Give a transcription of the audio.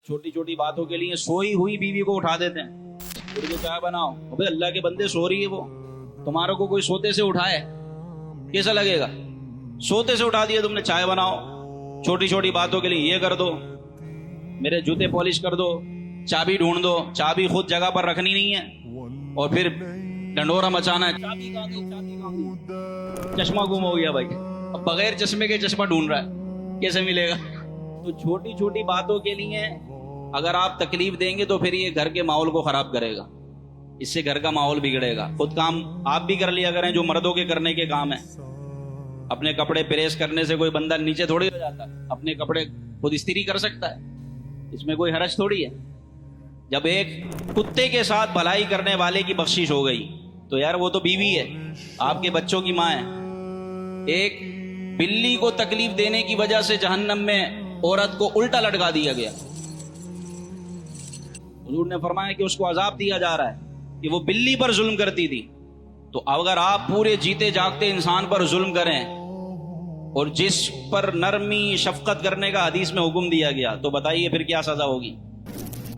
छोटी छोटी बातों के लिए सोई हुई बीवी को उठा देते हैं, उठ के चाय बनाओ। अबे अल्लाह के बंदे, सो रही है वो, तुम्हारे को कोई सोते से उठाए कैसा लगेगा? सोते से उठा दिया तुमने, चाय बनाओ। छोटी छोटी बातों के लिए ये कर दो, मेरे जूते पॉलिश कर दो, चाबी ढूंढ दो। चाबी खुद जगह पर रखनी नहीं है और फिर डंडोरा मचाना है, चाबी कहाँ गई, चाबी कहाँ गई? चश्मा गुम हो गया भाई, अब बगैर चश्मे के चश्मा ढूंढ रहा है, कैसे मिलेगा? तो छोटी छोटी बातों के लिए अगर आप तकलीफ देंगे तो फिर ये घर के माहौल को खराब करेगा, इससे घर का माहौल बिगड़ेगा। खुद काम आप भी कर लिया करें जो मर्दों के करने के काम है। अपने कपड़े प्रेस करने से कोई बंदा नीचे थोड़ी हो जाता है, अपने कपड़े खुद इस्त्री कर सकता है, इसमें कोई हरज थोड़ी है। जब एक कुत्ते के साथ भलाई करने वाले की बख्शिश हो गई तो यार वो तो बीवी है, आपके बच्चों की माँ है। एक बिल्ली को तकलीफ देने की वजह से जहन्नम में औरत को उल्टा लटका दिया गया। हुजूर ने फरमाया कि उसको अजाब दिया जा रहा है कि वो बिल्ली पर जुल्म करती थी। तो अगर आप पूरे जीते जागते इंसान पर जुल्म करें और जिस पर नरमी शफकत करने का हदीस में हुक्म दिया गया, तो बताइए फिर क्या सजा होगी?